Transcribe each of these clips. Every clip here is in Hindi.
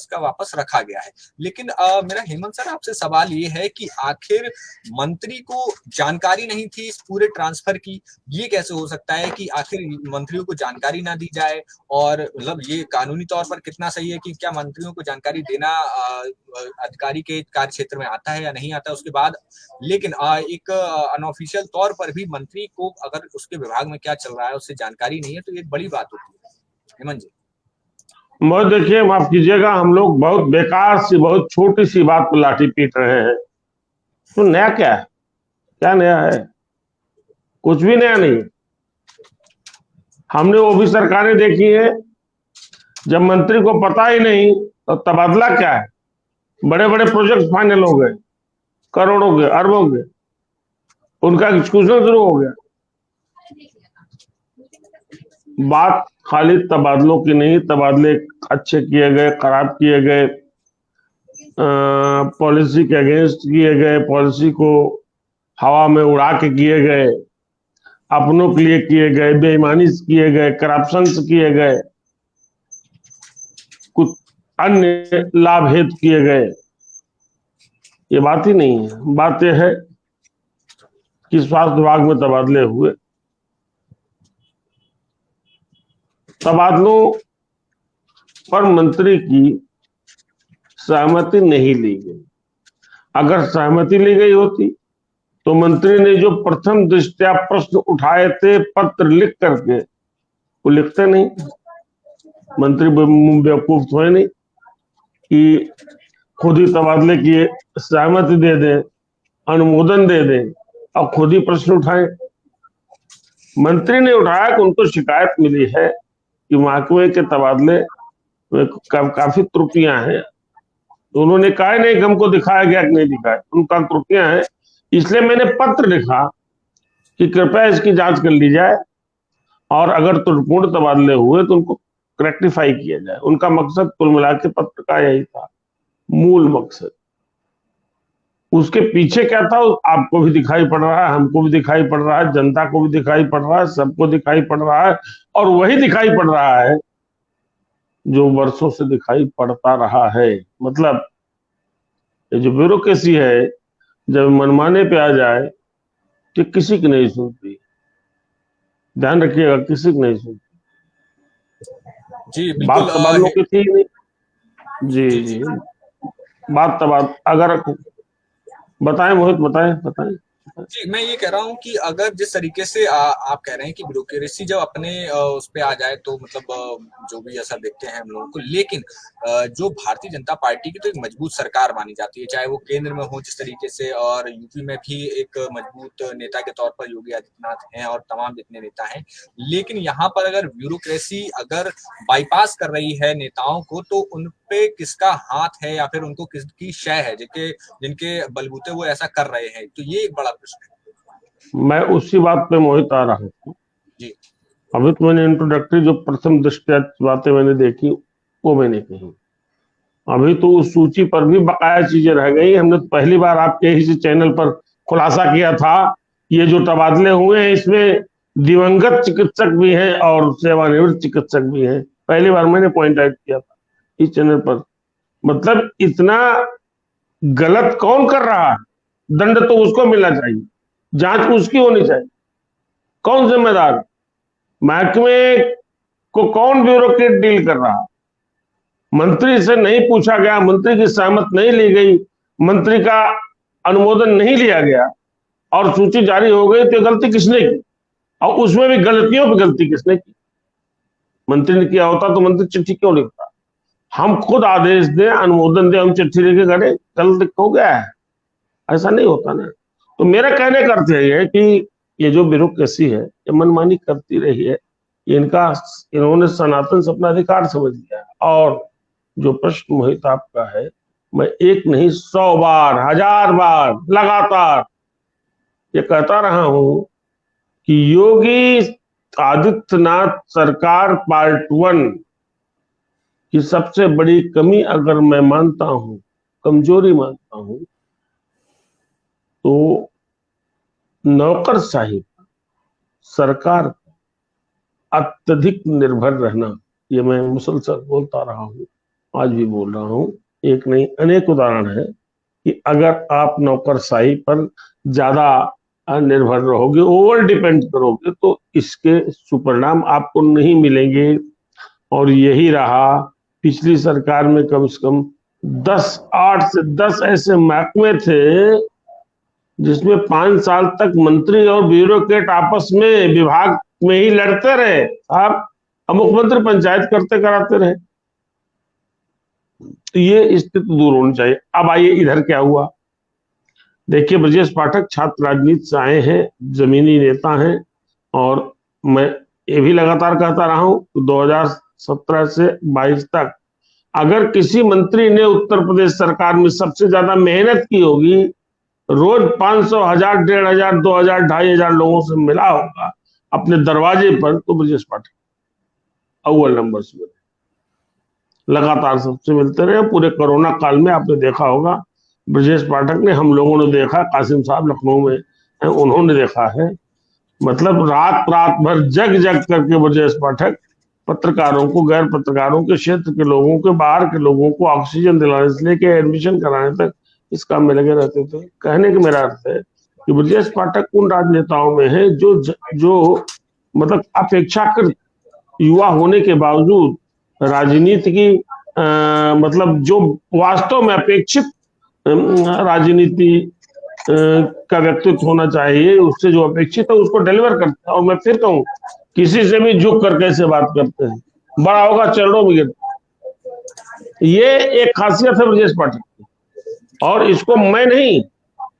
का वापस रखा गया है। लेकिन मेरा हेमंत सर आपसे सवाल ये है कि आखिर मंत्री को जानकारी नहीं थी इस पूरे ट्रांसफर की? ये कैसे हो सकता है कि आखिर मंत्रियों को जानकारी ना दी जाए? और मतलब ये कानूनी तौर पर कितना सही है कि क्या मंत्रियों को जानकारी देना अधिकारी के कार्य क्षेत्र में आता है या नहीं आता उसके बाद? लेकिन एक अनऑफिशियल तौर पर भी मंत्री को अगर उसके विभाग में क्या चल रहा है उससे जानकारी नहीं है तो ये एक बड़ी बात होती है। हेमंत जी। मैं देखिए, माफ कीजिएगा, हम लोग बहुत बेकार सी, बहुत छोटी सी बात पर लाठी पीट रहे हैं। तो नया क्या है? क्या नया है? कुछ भी नया नहीं। हमने वो भी सरकारें देखी है जब मंत्री को पता ही नहीं तो तबादला क्या है, बड़े बड़े प्रोजेक्ट फाइनल हो गए, करोड़ों के, अरबों के, उनका एग्जीक्यूशन शुरू हो गया। बात खाली तबादलों की नहीं, तबादले अच्छे किए गए, खराब किए गए, पॉलिसी के अगेंस्ट किए गए, पॉलिसी को हवा में उड़ा के किए गए, अपनों के लिए किए गए, बेईमानी किए गए, करप्शन किए गए, कुछ अन्य लाभ हेतु किए गए। ये बात ही नहीं है। बात यह है कि स्वास्थ्य विभाग में तबादले हुए, तबादलों पर मंत्री की सहमति नहीं ली गई। अगर सहमति ली गई होती तो मंत्री ने जो प्रथम दृष्टया प्रश्न उठाए थे पत्र लिख करके, वो लिखते नहीं। मंत्री बेवकूफ तो है नहीं कि खुद ही तबादले की सहमति दे दें, अनुमोदन दे दें और खुद ही प्रश्न उठाएं। मंत्री ने उठाया कि उनको शिकायत मिली है कि महकमे के तबादले में काफी त्रुटियां हैं। तो उन्होंने कहा नहीं कि हमको दिखाया गया कि नहीं दिखाया, उनका त्रुटियां हैं, इसलिए मैंने पत्र लिखा कि कृपया इसकी जांच कर ली जाए और अगर त्रुटिपूर्ण तबादले हुए तो उनको रेक्टिफाई किया जाए। उनका मकसद कुल मिला के पत्र का यही था, मूल मकसद। उसके पीछे क्या था आपको भी दिखाई पड़ रहा है, हमको भी दिखाई पड़ रहा है, जनता को भी दिखाई पड़ रहा है, सबको दिखाई पड़ रहा है। और वही दिखाई पड़ रहा है जो वर्षों से दिखाई पड़ता रहा है। मतलब ये जो ब्यूरोक्रेसी है, जब मनमाने पे आ जाए तो किसी की नहीं सुनती। ध्यान रखिएगा, किसी की नहीं सुनती। जी बिल्कुल। बात तबादलों की थी नहीं। जी जी जी, जी। बात तबाद अगर बताएं मोहित, बताएं बताएं। जी, मैं ये कह रहा हूँ कि अगर जिस तरीके से आप कह रहे हैं कि ब्यूरोक्रेसी जब अपने उस पे आ जाए तो मतलब जो भी ऐसा देखते हैं हम लोगों को, लेकिन जो भारतीय जनता पार्टी की तो एक मजबूत सरकार मानी जाती है, चाहे वो केंद्र में हो जिस तरीके से, और यूपी में भी एक मजबूत नेता के तौर पर योगी आदित्यनाथ हैं और तमाम जितने नेता हैं। लेकिन यहाँ पर अगर ब्यूरोक्रेसी अगर बाईपास कर रही है नेताओं को, तो उन पे किसका हाथ है या फिर उनको किसकी शय है जिनके जिनके बलबूते वो ऐसा कर रहे हैं? तो ये एक बड़ा प्रश्न है। मैं उसी बात पे मोहित आ रहा हूँ। जी अभी तो मैंने इंट्रोडक्टरी जो प्रथम दृष्टया बातें मैंने देखी वो मैंने कही। अभी तो उस सूची पर भी बकाया चीजें रह गई। हमने तो पहली बार आपके ही चैनल पर खुलासा किया था, ये जो तबादले हुए हैं इसमें दिवंगत चिकित्सक भी हैं और सेवानिवृत्त चिकित्सक भी हैं। पहली बार मैंने पॉइंट आउट किया था इस चैनल पर। मतलब इतना गलत कौन कर रहा है? दंड तो उसको मिलना चाहिए, जांच उसकी होनी चाहिए। कौन जिम्मेदार? महकमे को कौन ब्यूरोक्रेट डील कर रहा है? मंत्री से नहीं पूछा गया, मंत्री की सहमत नहीं ली गई, मंत्री का अनुमोदन नहीं लिया गया और सूची जारी हो गई, तो गलती किसने की? और उसमें भी गलतियों पर गलती किसने की? मंत्री ने किया होता तो मंत्री चिट्ठी क्यों लिखता? हम खुद आदेश दें, अनुमोदन दें, हम चिट्ठी लिखे करें, गलत हो गया है, ऐसा नहीं होता ना। तो मेरा कहने का अर्थ यही है कि ये जो ब्यूरोक्रेसी है ये मनमानी करती रही है। इन्होंने सनातन से अपना अधिकार समझ लिया है। और जो प्रश्न मोहित आपका है, मैं एक नहीं 100 बार, 1000 बार लगातार ये कहता रहा हूं कि योगी आदित्यनाथ सरकार पार्ट 1 की सबसे बड़ी कमी अगर मैं मानता हूं, कमजोरी मानता हूं, तो नौकरशाही, सरकार अत्यधिक निर्भर रहना। ये मैं मुसलसल बोलता रहा हूं आज भी बोल रहा हूं, एक नहीं अनेक उदाहरण है कि अगर आप नौकरशाही पर ज्यादा निर्भर रहोगे, ओवर डिपेंड करोगे, तो इसके सुपरिणाम आपको नहीं मिलेंगे। और यही रहा पिछली सरकार में। कम से कम 8 से 10 ऐसे महकमे थे जिसमें 5 साल तक मंत्री और ब्यूरोक्रेट आपस में विभाग में ही लड़ते रहे। आप मुख्यमंत्री पंचायत करते कराते रहे। तो ये स्थिति दूर होनी चाहिए। अब आइए इधर क्या हुआ। देखिए, ब्रजेश पाठक छात्र राजनीति से आए हैं, जमीनी नेता हैं, और मैं ये भी लगातार कहता रहा हूं 2017 से 22 तक अगर किसी मंत्री ने उत्तर प्रदेश सरकार में सबसे ज्यादा मेहनत की होगी, रोज 500, 1000, 1500, 2000, 2500 लोगों से मिला होगा अपने दरवाजे पर, तो ब्रजेश पाठक अव्वल नंबर से मिले, लगातार सबसे मिलते रहे। पूरे कोरोना काल में आपने देखा होगा ब्रजेश पाठक ने, हम लोगों ने देखा, कासिम साहब लखनऊ में हैं, उन्होंने देखा है, मतलब रात रात भर जग जग करके ब्रजेश पाठक पत्रकारों को, गैर पत्रकारों के, क्षेत्र के लोगों के, बाहर के लोगों को ऑक्सीजन दिलाने से लेके एडमिशन कराने तक इस काम में लगे रहते थे। कहने का मेरा अर्थ है कि ब्रजेश पाठक उन राजनेताओं में है जो मतलब अपेक्षाकृत युवा होने के बावजूद राजनीति की मतलब जो वास्तव में अपेक्षित राजनीति का व्यक्तित्व होना चाहिए, उससे जो अपेक्षित है उसको डिलीवर करते हैं। और मैं फिर कहूं, किसी से भी झुक कर कैसे बात करते हैं, बड़ा होगा चरणों में गिरता। ये एक खासियत है ब्रजेश पाठक की, और इसको मैं नहीं,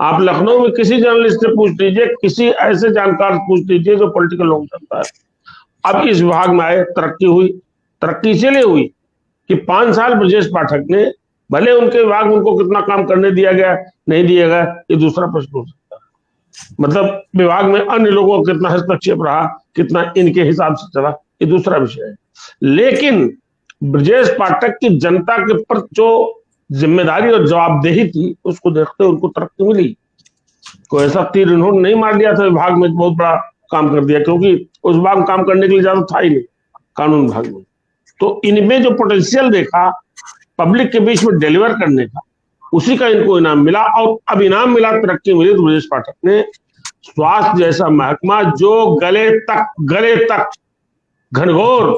आप लखनऊ में किसी जर्नलिस्ट से पूछ लीजिए, किसी ऐसे जानकार से पूछ लीजिए जो पॉलिटिकल लोग करता है। अब इस विभाग में आए, तरक्की हुई। तरक्की इसीलिए हुई कि 5 साल ब्रजेश पाठक ने, भले उनके विभाग में उनको कितना काम करने दिया गया नहीं दिया गया ये दूसरा प्रश्न हो सकता है, मतलब विभाग में अन्य लोगों का कितना हस्तक्षेप रहा, कितना इनके हिसाब से चला, ये दूसरा विषय है। लेकिन ब्रजेश पाठक की जनता के प्रति जो जिम्मेदारी और जवाबदेही थी, उसको देखते उनको तरक्की मिली। कोई ऐसा तीर इन्होंने नहीं मार दिया था विभाग में बहुत बड़ा काम कर दिया, क्योंकि उस विभाग में काम करने के लिए ज्यादा था ही नहीं कानून विभाग में। तो इनमें जो पोटेंशियल देखा पब्लिक के बीच में डिलीवर करने का, उसी का इनको इनाम मिला। और अब इनाम मिला, तरक्की मिली तो ब्रजेश पाठक ने स्वास्थ्य जैसा महकमा जो गले तक घनघोर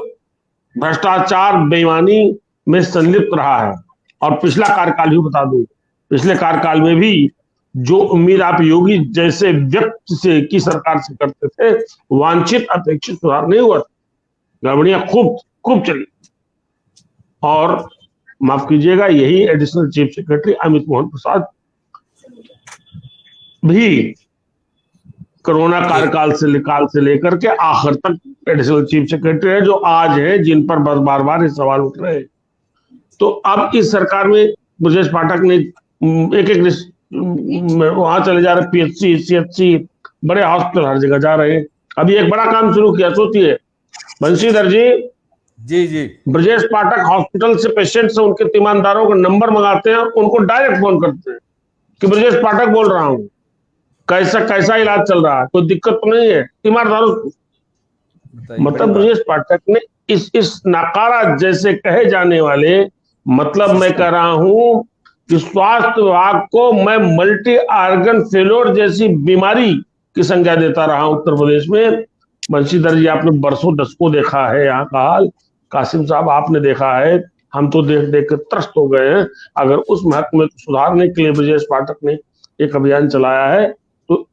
भ्रष्टाचार बेईमानी में संलिप्त रहा है, और पिछला कार्यकाल भी बता दूं, पिछले कार्यकाल में भी जो उम्मीद आप योगी जैसे व्यक्ति से की सरकार से करते थे, वांछित अपेक्षित सुधार नहीं हुआ था। गड़बड़ियां खूब चली। और माफ कीजिएगा, यही additional chief secretary Amit Mohan Prasad भी कोरोना कार्यकाल से लेकर के आखिर तक एडिशनल चीफ सेक्रेटरी है, जो आज है, जिन पर बार बार ये सवाल उठ रहे हैं। तो अब इस सरकार में ब्रजेश पाठक ने एक वहां चले जा रहे, पीएचसी, सीएचसी, बड़े हॉस्पिटल हर जगह जा रहे हैं। अभी एक बड़ा काम शुरू किया, सोचिए बंशीधर जी, ब्रजेश पाठक हॉस्पिटल से पेशेंट से उनके तीमानदारों का नंबर मंगाते हैं, उनको डायरेक्ट फोन करते हैं कि ब्रजेश पाठक बोल रहा हूं, कैसा इलाज चल रहा है, कोई दिक्कत तो नहीं है, तीमानदारों। मतलब ब्रजेश पाठक ने इस नकारा जैसे कहे जाने वाले, मतलब मैं कह रहा हूं कि स्वास्थ्य विभाग को मैं मल्टी ऑर्गन फेलोर जैसी बीमारी की संज्ञा देता रहा उत्तर प्रदेश में। बंशीधर जी, आपने बरसों दशकों देखा है यहाँ का हाल, कासिम साहब आपने देखा है, हम तो देख कर त्रस्त हो गए हैं। अगर उस महकमे को सुधारने के लिए ब्रजेश पाठक ने एक अभियान चलाया है तो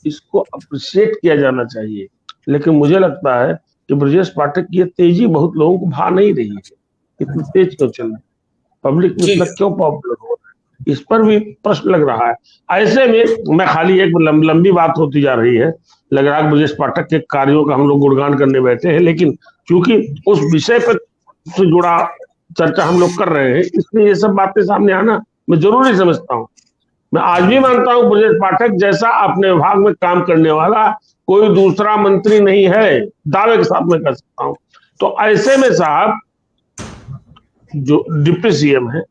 इसको अप्रिशिएट किया जाना चाहिए। लेकिन मुझे लगता है कि ब्रजेश पाठक की तेजी बहुत लोगों को भा नहीं रही है, इतनी तेज क्यों चल रही, पब्लिक में इतना क्यों पॉपुलर हो रहा है, इस पर भी प्रश्न लग रहा है। ऐसे में मैं खाली एक लंबी बात होती जा रही है, लग रहा है ब्रजेश पाठक के कार्यों का हम लोग गुणगान करने बैठे हैं, लेकिन क्योंकि उस विषय पर से जुड़ा चर्चा हम लोग कर रहे हैं, इसलिए ये सब बातें सामने आना मैं जरूरी समझता हूँ। मैं आज भी मानता हूँ ब्रजेश पाठक जैसा अपने विभाग में काम करने वाला कोई दूसरा मंत्री नहीं है, दावे के साथ मैं कह सकता हूँ। तो ऐसे में साहब जो डिप्टी सीएम है,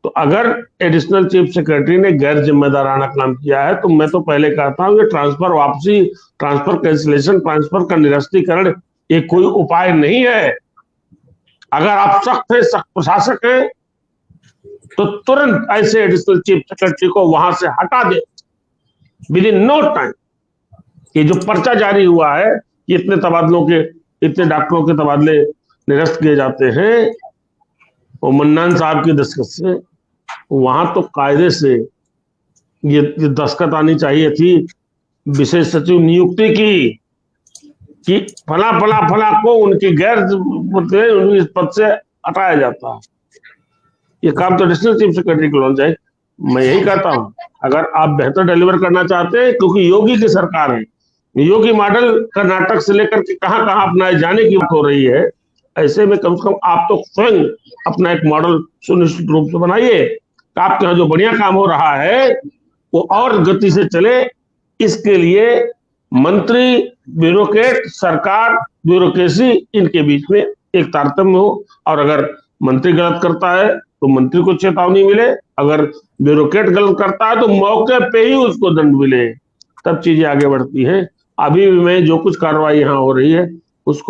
तो अगर एडिशनल चीफ सेक्रेटरी ने गैर जिम्मेदाराना काम किया है, तो मैं तो पहले कहता हूं ये ट्रांसफर वापसी, ट्रांसफर कैंसिलेशन, ट्रांसफर का निरस्तीकरण ये कोई उपाय नहीं है। अगर आप सख्त है, सख्त प्रशासक हैं, तो तुरंत ऐसे एडिशनल चीफ सेक्रेटरी को वहां से हटा दे विद इन नो टाइम। ये जो पर्चा जारी हुआ है कि इतने तबादलों के, इतने डॉक्टरों के तबादले निरस्त किए जाते हैं, वो मन्नान साहब की दस्तखत से, वहां तो कायदे से ये दस्तखत आनी चाहिए थी विशेष सचिव नियुक्ति की, कि फला फला फला को उनकी गैर इस पद से हटाया जाता है। ये काम तो एडिशनल चीफ सेक्रेटरी को होना चाहिए। मैं यही कहता हूं, अगर आप बेहतर डिलीवर करना चाहते हैं, क्योंकि योगी की सरकार है, योगी मॉडल कर्नाटक से लेकर के कहां कहां अपनाए जाने की बात हो रही है, ऐसे में कम से कम आप तो स्वयं अपना एक मॉडल सुनिश्चित रूप से बनाइए कि आपके यहाँ जो बढ़िया काम हो रहा है वो और गति से चले। इसके लिए मंत्री, ब्यूरोक्रेट, सरकार, ब्यूरोक्रेसी, इनके बीच में एक तारतम्य हो, और अगर मंत्री गलत करता है तो मंत्री को चेतावनी मिले, अगर ब्यूरोक्रेट गलत करता है तो मौके पे ही उसको दंड मिले, तब चीजें आगे बढ़ती हैं। अभी भी मैं जो कुछ कार्रवाई यहाँ हो रही है